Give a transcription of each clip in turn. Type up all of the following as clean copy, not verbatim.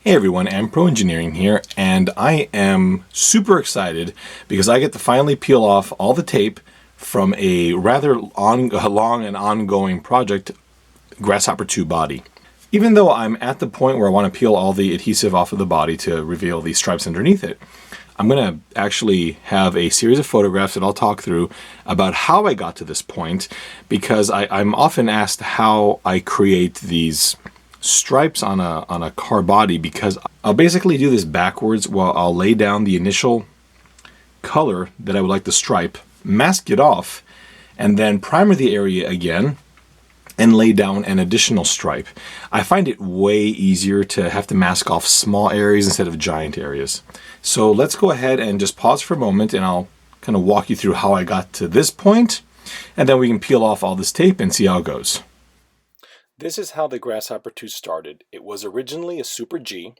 Hey everyone, Pro Engineering here, and I am super excited because I get to finally peel off all the tape from a rather long and ongoing project, Grasshopper 2 body. Even though I'm at the point where I want to peel all the adhesive off of the body to reveal the stripes underneath it, I'm going to actually have a series of photographs that I'll talk through about how I got to this point, because I'm often asked how I create these stripes on a car body, because I'll basically do this backwards while I'll lay down the initial color that I would like to stripe, mask it off, and then primer the area again and lay down an additional stripe. I find it way easier to have to mask off small areas instead of giant areas. So let's go ahead and just pause for a moment and I'll kind of walk you through how I got to this point, and then we can peel off all this tape and see how it goes. This is how the Grasshopper 2 started. It was originally a Super G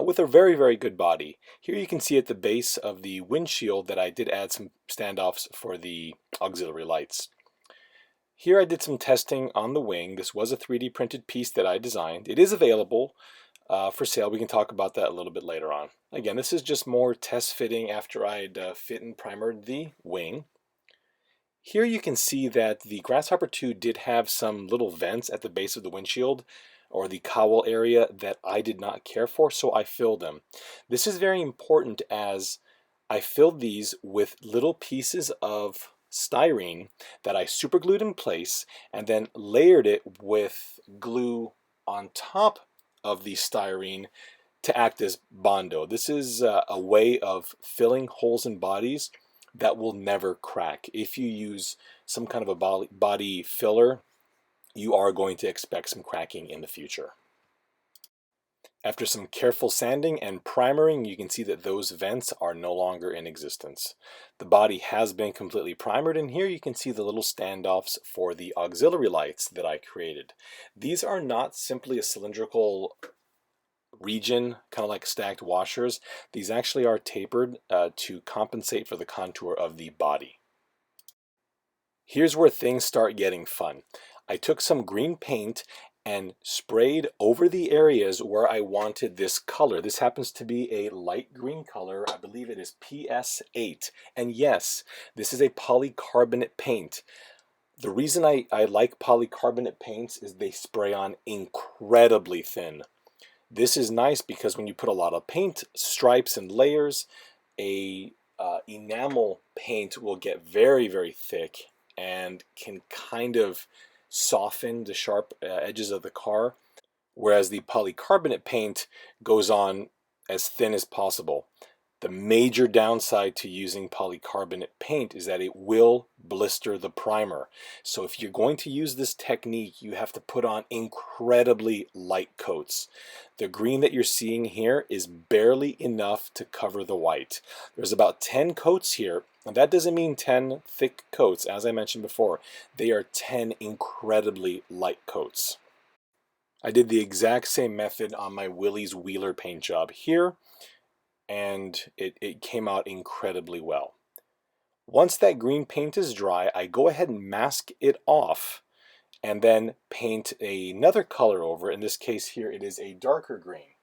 with a very, very good body. Here you can see at the base of the windshield that I did add some standoffs for the auxiliary lights. Here I did some testing on the wing. This was a 3D printed piece that I designed. It is available for sale. We can talk about that a little bit later on. Again, this is just more test fitting after I'd fit and primered the wing. Here you can see that the Grasshopper 2 did have some little vents at the base of the windshield or the cowl area that I did not care for, so I filled them. This is very important as I filled these with little pieces of styrene that I superglued in place and then layered it with glue on top of the styrene to act as Bondo. This is a way of filling holes in bodies that will never crack. If you use some kind of a body filler, you are going to expect some cracking in the future. After some careful sanding and primering, you can see that those vents are no longer in existence. The body has been completely primered, and here you can see the little standoffs for the auxiliary lights that I created. These are not simply a cylindrical region, kind of like stacked washers. These actually are tapered to compensate for the contour of the body. Here's where things start getting fun. I took some green paint and sprayed over the areas where I wanted this color. This happens to be a light green color. I believe it is PS8. And yes, this is a polycarbonate paint. The reason I like polycarbonate paints is they spray on incredibly thin. This is nice because when you put a lot of paint stripes and layers, a enamel paint will get very, very thick and can kind of soften the sharp edges of the car, whereas the polycarbonate paint goes on as thin as possible. The major downside to using polycarbonate paint is that it will blister the primer. So if you're going to use this technique, you have to put on incredibly light coats. The green that you're seeing here is barely enough to cover the white. There's about 10 coats here, and that doesn't mean 10 thick coats. As I mentioned before, they are 10 incredibly light coats. I did the exact same method on my Willys Wheeler paint job here, and it came out incredibly well. Once that green paint is dry, I go ahead and mask it off and then paint another color over. In this case here, it is a darker green.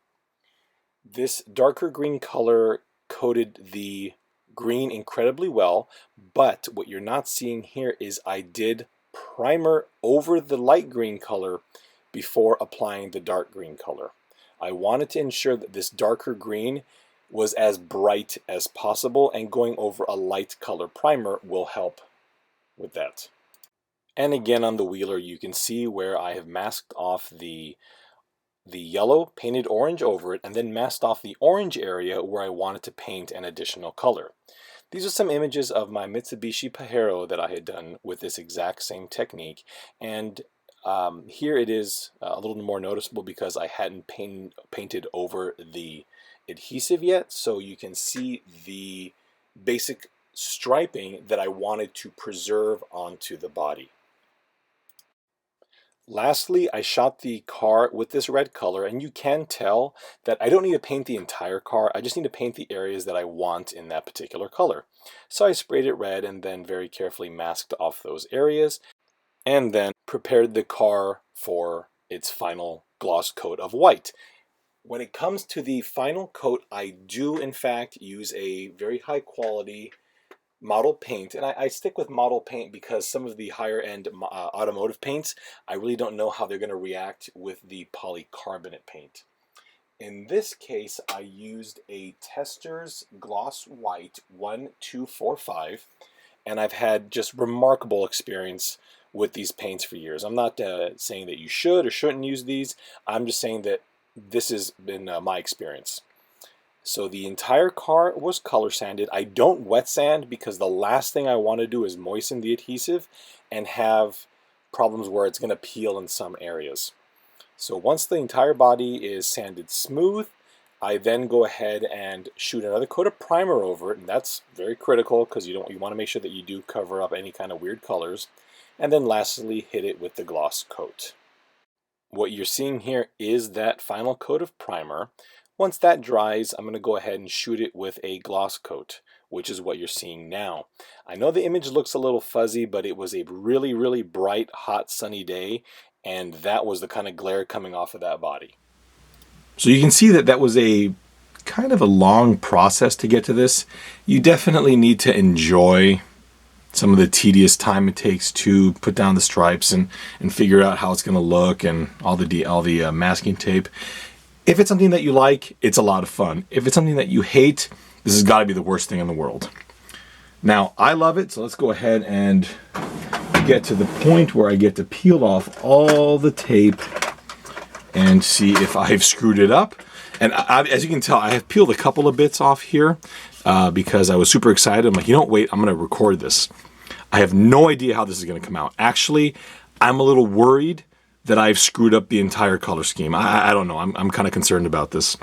This darker green color coated the green incredibly well, but what you're not seeing here is I did primer over the light green color before applying the dark green color. I wanted to ensure that this darker green was as bright as possible, and going over a light color primer will help with that. And again on the Wheeler, you can see where I have masked off the yellow, painted orange over it, and then masked off the orange area where I wanted to paint an additional color. These are some images of my Mitsubishi Pajero that I had done with this exact same technique, and here it is a little more noticeable because I hadn't painted over the adhesive yet, so you can see the basic striping that I wanted to preserve onto the body. Lastly, I shot the car with this red color, and you can tell that I don't need to paint the entire car. I just need to paint the areas that I want in that particular color. So I sprayed it red and then very carefully masked off those areas, and then prepared the car for its final gloss coat of white. When it comes to the final coat, I do in fact use a very high quality model paint, and I stick with model paint because some of the higher end automotive paints, I really don't know how they're going to react with the polycarbonate paint. In this case, I used a Testors Gloss White 1245, and I've had just remarkable experience with these paints for years. I'm not saying that you should or shouldn't use these. I'm just saying that this has been my experience. So the entire car was color sanded. I don't wet sand because the last thing I want to do is moisten the adhesive and have problems where it's going to peel in some areas. So once the entire body is sanded smooth, I then go ahead and shoot another coat of primer over it, and that's very critical because you want to make sure that you do cover up any kind of weird colors. And then lastly, hit it with the gloss coat. What you're seeing here is that final coat of primer. Once that dries, I'm going to go ahead and shoot it with a gloss coat, which is what you're seeing now. I know the image looks a little fuzzy, but it was a really, really bright, hot, sunny day, and that was the kind of glare coming off of that body. So you can see that that was a kind of a long process to get to this. You definitely need to enjoy some of the tedious time it takes to put down the stripes and figure out how it's going to look and all the masking tape. If it's something that you like, it's a lot of fun. If it's something that you hate, this has got to be the worst thing in the world. Now, I love it, so let's go ahead and get to the point where I get to peel off all the tape and see if I've screwed it up. And as you can tell, I have peeled a couple of bits off here because I was super excited. I'm like, you know what, wait, I'm going to record this. I have no idea how this is going to come out. Actually, I'm a little worried that I've screwed up the entire color scheme. I don't know. I'm kind of concerned about this.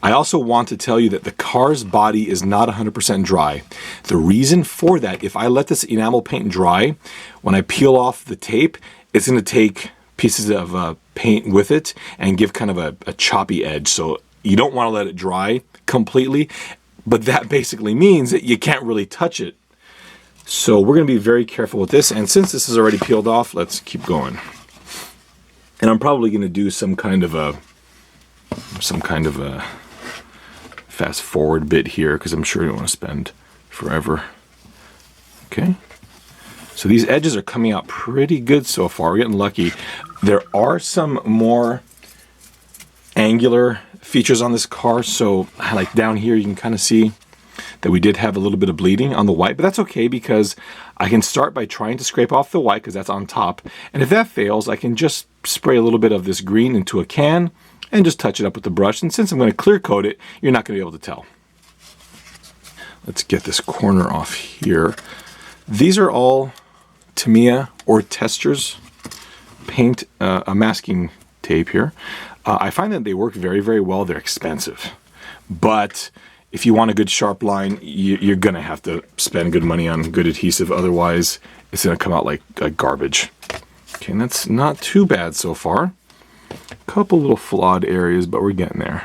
I also want to tell you that the car's body is not 100% dry. The reason for that, if I let this enamel paint dry, when I peel off the tape, it's going to take pieces of paint with it and give kind of a choppy edge. So you don't want to let it dry completely, but that basically means that you can't really touch it. So we're going to be very careful with this. And since this is already peeled off, let's keep going. And I'm probably going to do some kind of a fast forward bit here because I'm sure you don't want to spend forever. Okay. So these edges are coming out pretty good so far. We're getting lucky. There are some more angular features on this car. So like down here, you can kind of see that we did have a little bit of bleeding on the white, but that's okay because I can start by trying to scrape off the white because that's on top. And if that fails, I can just spray a little bit of this green into a can and just touch it up with the brush. And since I'm going to clear coat it, you're not going to be able to tell. Let's get this corner off here. These are all Tamiya or Testors paint, a masking tape here. I find that they work very, very well. They're expensive, but if you want a good sharp line, you're going to have to spend good money on good adhesive. Otherwise, it's going to come out like garbage. Okay, and that's not too bad so far. A couple little flawed areas, but we're getting there.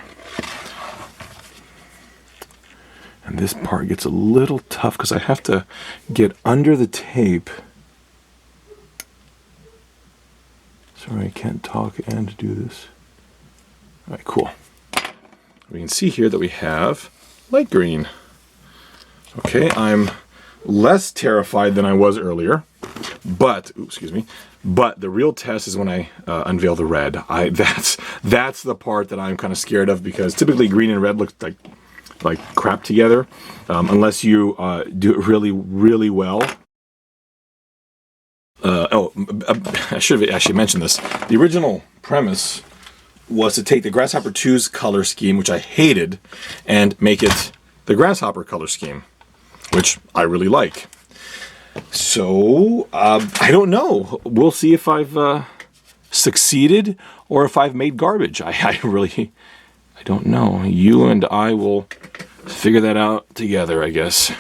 And this part gets a little tough because I have to get under the tape. Sorry, I can't talk and do this. All right, cool. We can see here that we have light green. Okay, I'm less terrified than I was earlier, but but the real test is when I unveil the red. That's the part that I'm kind of scared of because typically green and red look like crap together unless you do it really, really well. I should have actually mentioned this. The original premise was to take the Grasshopper 2's color scheme, which I hated, and make it the Grasshopper color scheme, which I really like. So, I don't know. We'll see if I've succeeded or if I've made garbage. I don't know. You and I will figure that out together, I guess.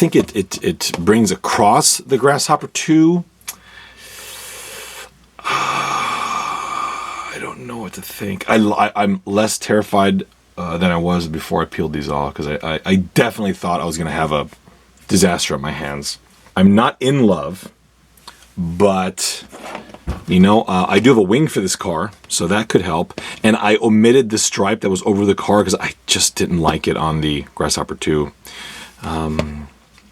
think it brings across the Grasshopper 2. I don't know what to think. I'm less terrified than I was before I peeled these off, because I definitely thought I was going to have a disaster on my hands. I'm not in love, but you know, I do have a wing for this car, so that could help. And I omitted the stripe that was over the car because I just didn't like it on the Grasshopper 2.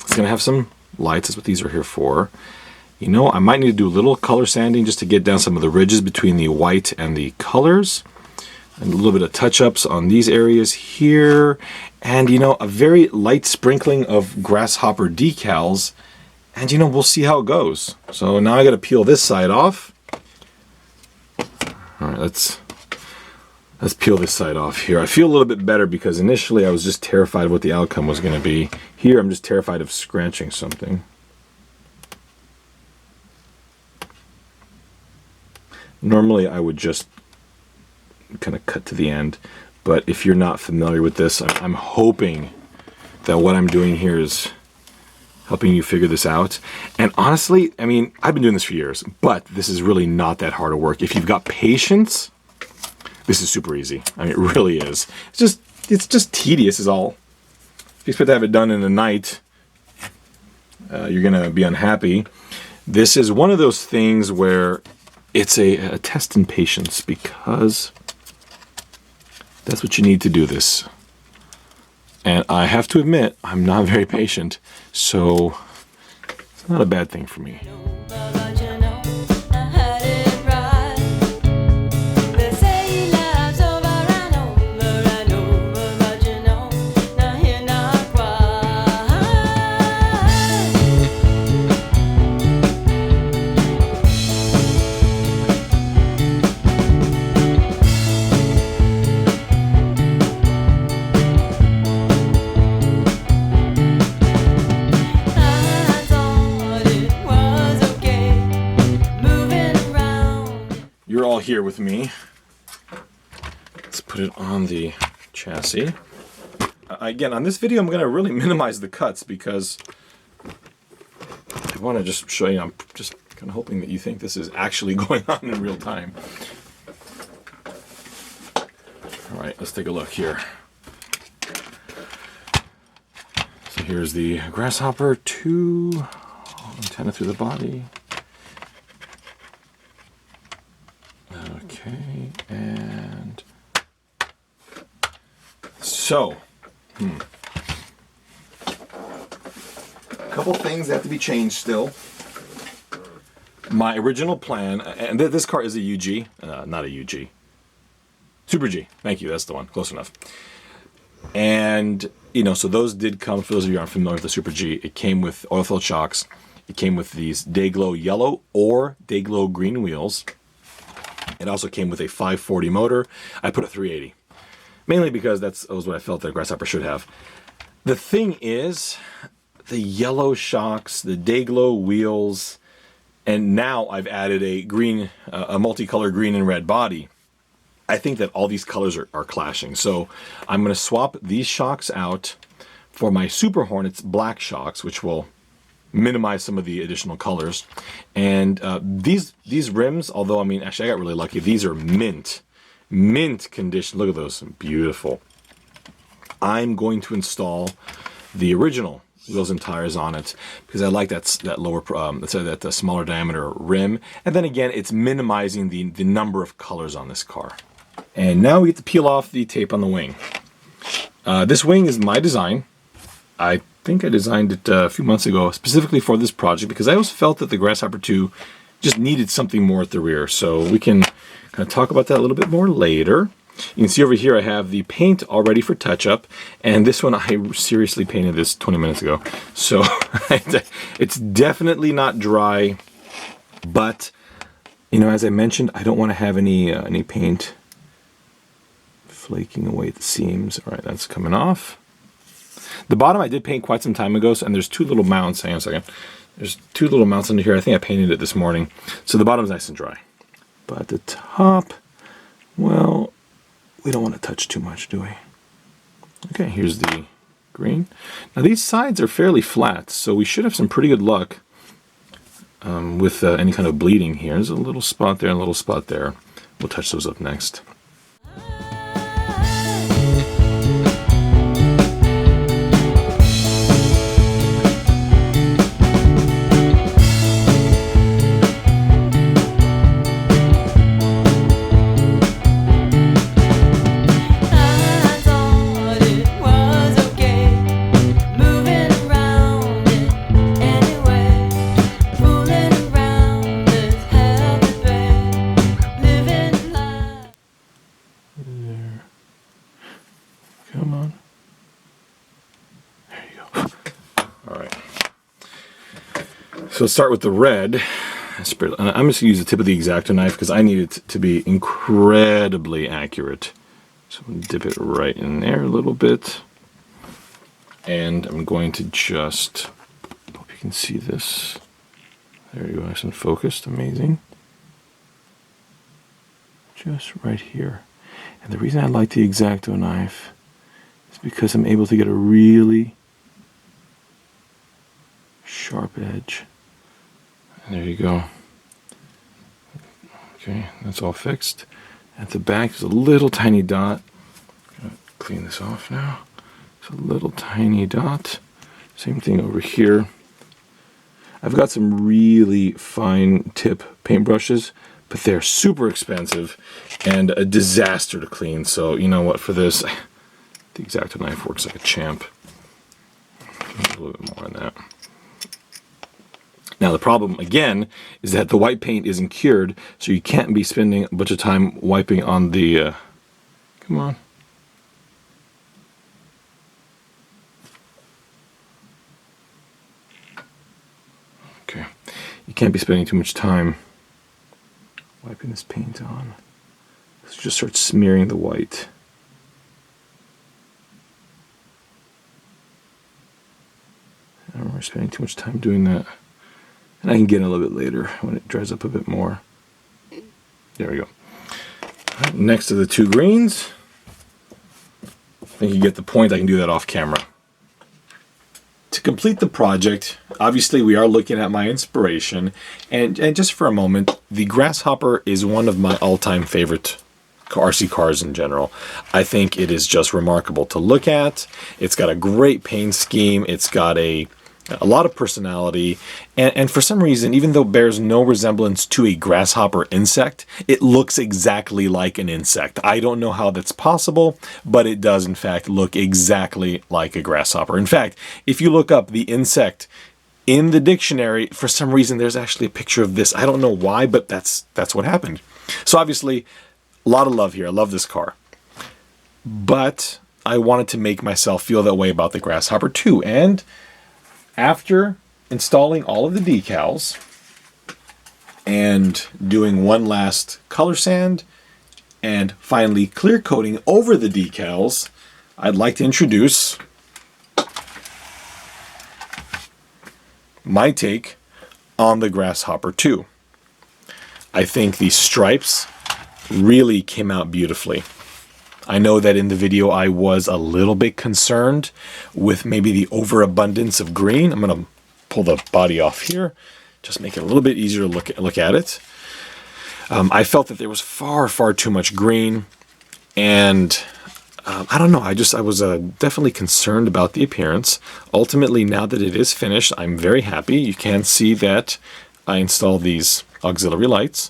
It's going to have some lights. That's what these are here for. You know, I might need to do a little color sanding just to get down some of the ridges between the white and the colors. And a little bit of touch-ups on these areas here. And, you know, a very light sprinkling of Grasshopper decals. And, you know, we'll see how it goes. So now I got to peel this side off. All right, let's peel this side off here. I feel a little bit better because initially I was just terrified of what the outcome was going to be. Here I'm just terrified of scratching something. Normally I would just kind of cut to the end, but if you're not familiar with this, I'm hoping that what I'm doing here is helping you figure this out. And honestly, I mean, I've been doing this for years, but this is really not that hard of work. If you've got patience, this is super easy. I mean, it really is. It's just tedious is all. If you expect to have it done in a night, you're gonna be unhappy. This is one of those things where it's a test in patience, because that's what you need to do this. And I have to admit, I'm not very patient, so it's not a bad thing for me. You're all here with me. Let's put it on the chassis. Again, on this video, I'm going to really minimize the cuts because I want to just show you. I'm just kind of hoping that you think this is actually going on in real time. All right, let's take a look here. So here's the Grasshopper 2 antenna through the body. Okay, and so, a couple things that have to be changed still. My original plan, and this car is a UG, not a UG, Super G. Thank you, that's the one, close enough. And, you know, so those did come, for those of you who aren't familiar with the Super G, it came with oil-filled shocks. It came with these Day-Glow yellow or Day-Glow green wheels. It also came with a 540 motor. I put a 380, mainly because that was what I felt that a Grasshopper should have. The thing is, the yellow shocks, the Day-Glow wheels, and now I've added a green, a multicolored green and red body. I think that all these colors are clashing. So I'm going to swap these shocks out for my Super Hornets black shocks, which will minimize some of the additional colors. And these rims, although I mean, actually I got really lucky, these are mint condition. Look at those, beautiful. I'm going to install the original wheels and tires on it because I like that lower, that smaller diameter rim. And then again, it's minimizing the number of colors on this car. And now we get to peel off the tape on the wing. This wing is my design. I think I designed it a few months ago specifically for this project because I always felt that the Grasshopper 2 just needed something more at the rear. So we can kind of talk about that a little bit more later. You can see over here I have the paint all ready for touch-up, and this one I seriously painted this 20 minutes ago. So it's definitely not dry, but you know, as I mentioned, I don't want to have any paint flaking away at the seams. All right, that's coming off. The bottom I did paint quite some time ago, and there's two little mounts. Hang on a second. There's two little mounts under here. I think I painted it this morning. So the bottom's nice and dry. But the top, well, we don't want to touch too much, do we? Okay, here's the green. Now these sides are fairly flat, so we should have some pretty good luck with any kind of bleeding here. There's a little spot there and a little spot there. We'll touch those up next. Come on. There you go. All right. So let's start with the red. I'm just going to use the tip of the X-Acto knife because I need it to be incredibly accurate. So I'm going to dip it right in there a little bit. And I'm going to just, hope you can see this. There you go, nice and focused, amazing. Just right here. And the reason I like the X-Acto knife is because I'm able to get a really sharp edge. And there you go. Okay, that's all fixed. At the back, there's a little tiny dot. I'm gonna clean this off now. It's a little tiny dot. Same thing over here. I've got some really fine tip paintbrushes, but they're super expensive and a disaster to clean. So you know what, for this, the X-Acto knife works like a champ. A little bit more on that. Now the problem, again, is that the white paint isn't cured, so you can't be spending a bunch of time wiping on the, come on. Okay, you can't be spending too much time wiping this paint on. So just start smearing the white. I don't remember spending too much time doing that. And I can get in a little bit later when it dries up a bit more. There we go. Right, next to the two greens. I think you get the point. I can do that off camera. To complete the project, obviously we are looking at my inspiration. And just for a moment, the Grasshopper is one of my all-time favorite RC cars in general. I think it is just remarkable to look at. It's got a great paint scheme. It's got a lot of personality, and for some reason, even though it bears no resemblance to a grasshopper insect, it looks exactly like an insect. I don't know how that's possible, but it does in fact look exactly like a grasshopper. In fact, if you look up the insect in the dictionary, for some reason there's actually a picture of this. I don't know why, but that's what happened. So obviously, a lot of love here. I love this car. But I wanted to make myself feel that way about the Grasshopper too, and after installing all of the decals and doing one last color sand and finally clear coating over the decals, I'd like to introduce my take on the Grasshopper 2. I think the stripes really came out beautifully. I know that in the video I was a little bit concerned with maybe the overabundance of green. I'm going to pull the body off here, just make it a little bit easier to look at it. I felt that there was far too much green, and I don't know, I was definitely concerned about the appearance. Ultimately, now that it is finished, I'm very happy. You can see that I installed these auxiliary lights.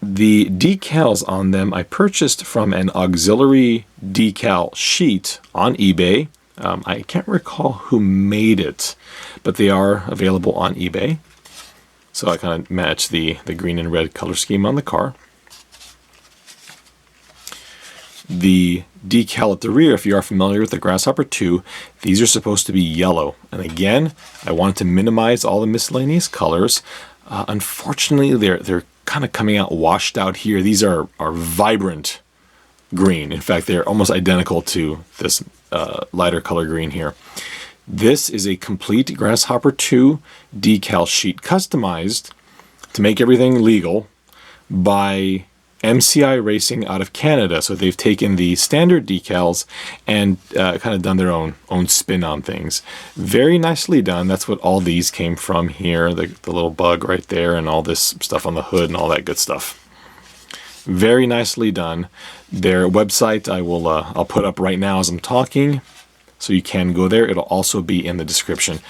The decals on them I purchased from an auxiliary decal sheet on eBay. I can't recall who made it, but they are available on eBay. So I kind of match the green and red color scheme on the car. The decal at the rear, if you are familiar with the Grasshopper 2, these are supposed to be yellow. And again, I wanted to minimize all the miscellaneous colors. Unfortunately, they're kind of coming out washed out here. These are vibrant green. In fact, they're almost identical to this lighter color green here. This is a complete Grasshopper 2 decal sheet customized to make everything legal by MCI Racing out of Canada. So they've taken the standard decals and kind of done their own spin on things. Very nicely done. That's what all these came from here. The little bug right there and all this stuff on the hood and all that good stuff. Very nicely done. Their website I'll put up right now as I'm talking, so you can go there. It'll also be in the description.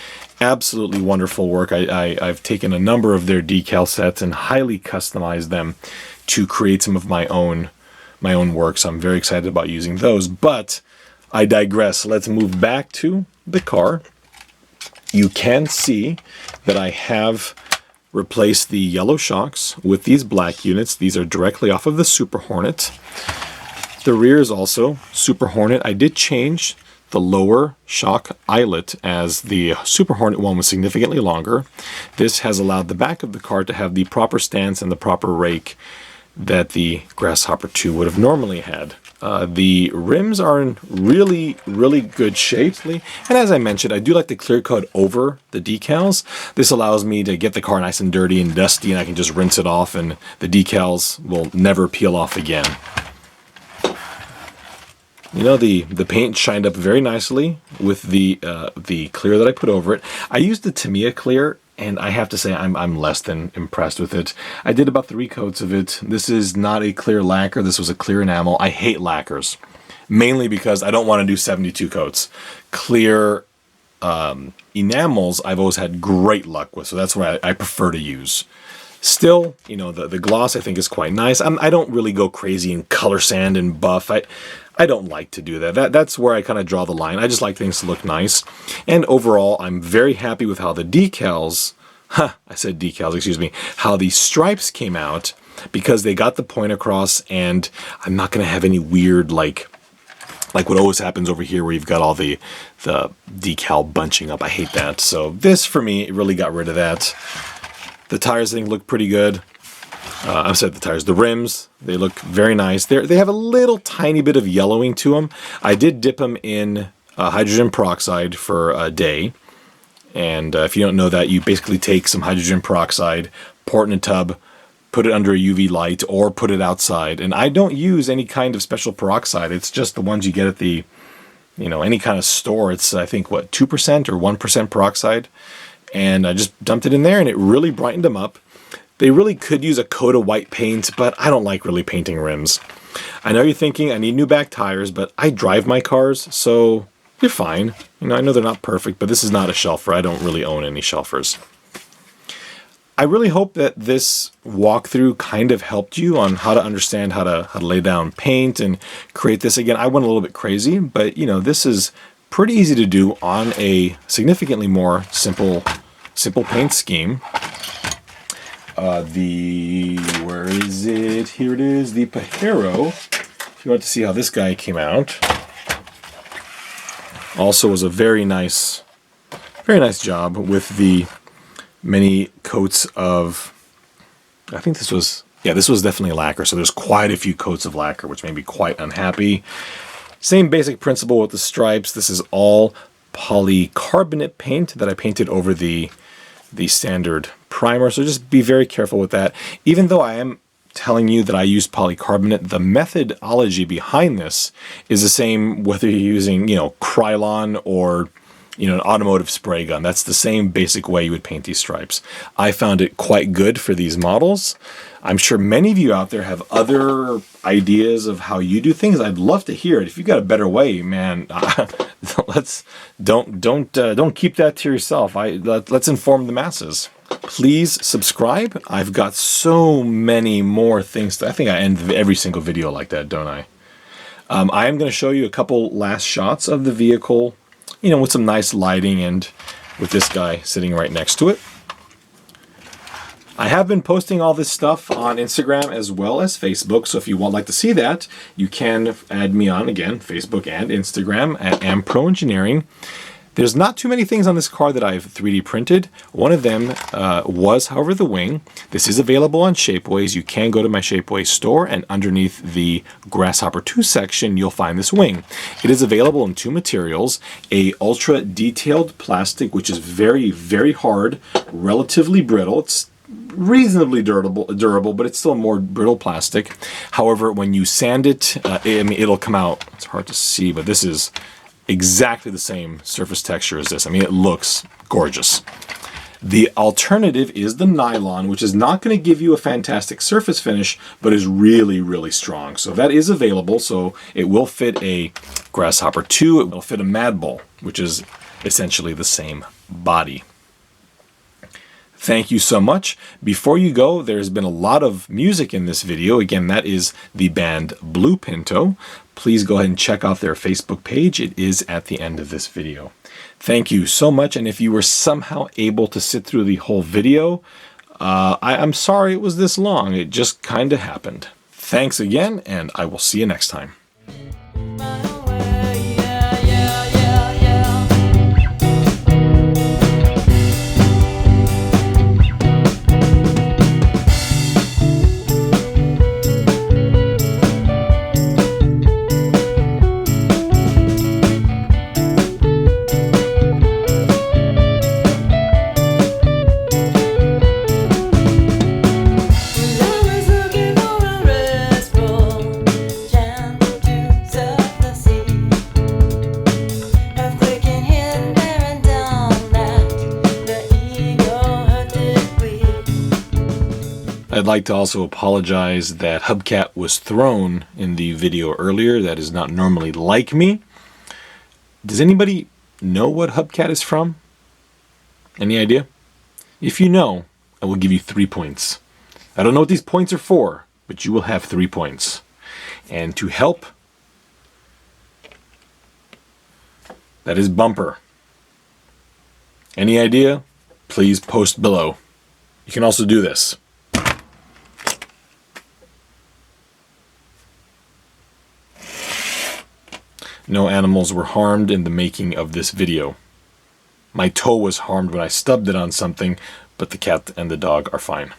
Absolutely wonderful work. I've taken a number of their decal sets and highly customized them to create some of my own work. So I'm very excited about using those. But I digress. Let's move back to the car. You can see that I have replaced the yellow shocks with these black units. These are directly off of the Super Hornet. The rear is also Super Hornet. I did change the lower shock eyelet, as the Super Hornet one was significantly longer. This has allowed the back of the car to have the proper stance and the proper rake that the Grasshopper 2 would have normally had. The rims are in really, really good shape. And as I mentioned, I do like to clear coat over the decals. This allows me to get the car nice and dirty and dusty, and I can just rinse it off and the decals will never peel off again. You know, the paint shined up very nicely with the clear that I put over it. I used the Tamiya clear, and I have to say I'm less than impressed with it. I did about 3 coats of it. This is not a clear lacquer. This was a clear enamel. I hate lacquers, mainly because I don't want to do 72 coats. Clear enamels I've always had great luck with, so that's what I prefer to use. Still, you know, the gloss I think is quite nice. I don't really go crazy in color sand and buff. I don't like to do that. That's where I kind of draw the line. I just like things to look nice. And overall, I'm very happy with how the decals, I said decals, excuse me, how the stripes came out, because they got the point across, and I'm not going to have any weird, like what always happens over here where you've got all the decal bunching up. I hate that. So this, for me, it really got rid of that. The tires, I think, look pretty good. I've said the tires. The rims, they look very nice. They have a little tiny bit of yellowing to them. I did dip them in hydrogen peroxide for a day. And if you don't know that, you basically take some hydrogen peroxide, pour it in a tub, put it under a UV light, or put it outside. And I don't use any kind of special peroxide. It's just the ones you get at the, any kind of store. It's, I think, 2% or 1% peroxide. And I just dumped it in there, and it really brightened them up. They really could use a coat of white paint, but I don't like really painting rims. I know you're thinking I need new back tires, but I drive my cars, so you're fine. I know they're not perfect, but this is not a shelfer. I don't really own any shelfers. I really hope that this walkthrough kind of helped you on how to understand how to lay down paint and create this. Again, I went a little bit crazy, but this is pretty easy to do on a significantly more simple paint scheme. Where is it? Here it is, the Pajero. If you want to see how this guy came out. Also was a very nice job with the many coats of, I think this was definitely lacquer. So there's quite a few coats of lacquer, which made me quite unhappy. Same basic principle with the stripes. This is all polycarbonate paint that I painted over the standard primer, so just be very careful with that. Even though I am telling you that I use polycarbonate, the methodology behind this is the same whether you're using, Krylon or, an automotive spray gun. That's the same basic way you would paint these stripes. I found it quite good for these models. I'm sure many of you out there have other ideas of how you do things. I'd love to hear it. If you've got a better way, man, don't keep that to yourself. Let's inform the masses. Please subscribe. I've got so many more things. I think I end every single video like that, don't I? I am going to show you a couple last shots of the vehicle, with some nice lighting and with this guy sitting right next to it. I have been posting all this stuff on Instagram as well as Facebook, so if you would like to see that, you can add me on, again, Facebook and Instagram at amproengineering. There's not too many things on this car that I've 3D printed. One of them was, however, the wing. This is available on Shapeways. You can go to my Shapeways store, and underneath the Grasshopper 2 section, you'll find this wing. It is available in 2 materials, a ultra detailed plastic, which is very, very hard, relatively brittle. It's reasonably durable, but it's still more brittle plastic. However, when you sand it, I mean, it'll come out. It's hard to see, but this is exactly the same surface texture as this. I mean, it looks gorgeous. The alternative is the nylon, which is not going to give you a fantastic surface finish, but is really, really strong. So that is available. So it will fit a Grasshopper 2. It will fit a Mad Bull, which is essentially the same body. Thank you so much. Before you go, there's been a lot of music in this video. Again, that is the band Blue Pinto. Please go ahead and check out their Facebook page. It is at the end of this video. Thank you so much. And if you were somehow able to sit through the whole video, I'm sorry it was this long. It just kind of happened. Thanks again, and I will see you next time. I'd like to also apologize that Hubcat was thrown in the video earlier. That is not normally like me. Does anybody know what Hubcat is from? Any idea? If you know, I will give you 3 points. I don't know what these points are for, but you will have 3 points. And to help, that is bumper. Any idea? Please post below. You can also do this. No animals were harmed in the making of this video. My toe was harmed when I stubbed it on something, but the cat and the dog are fine.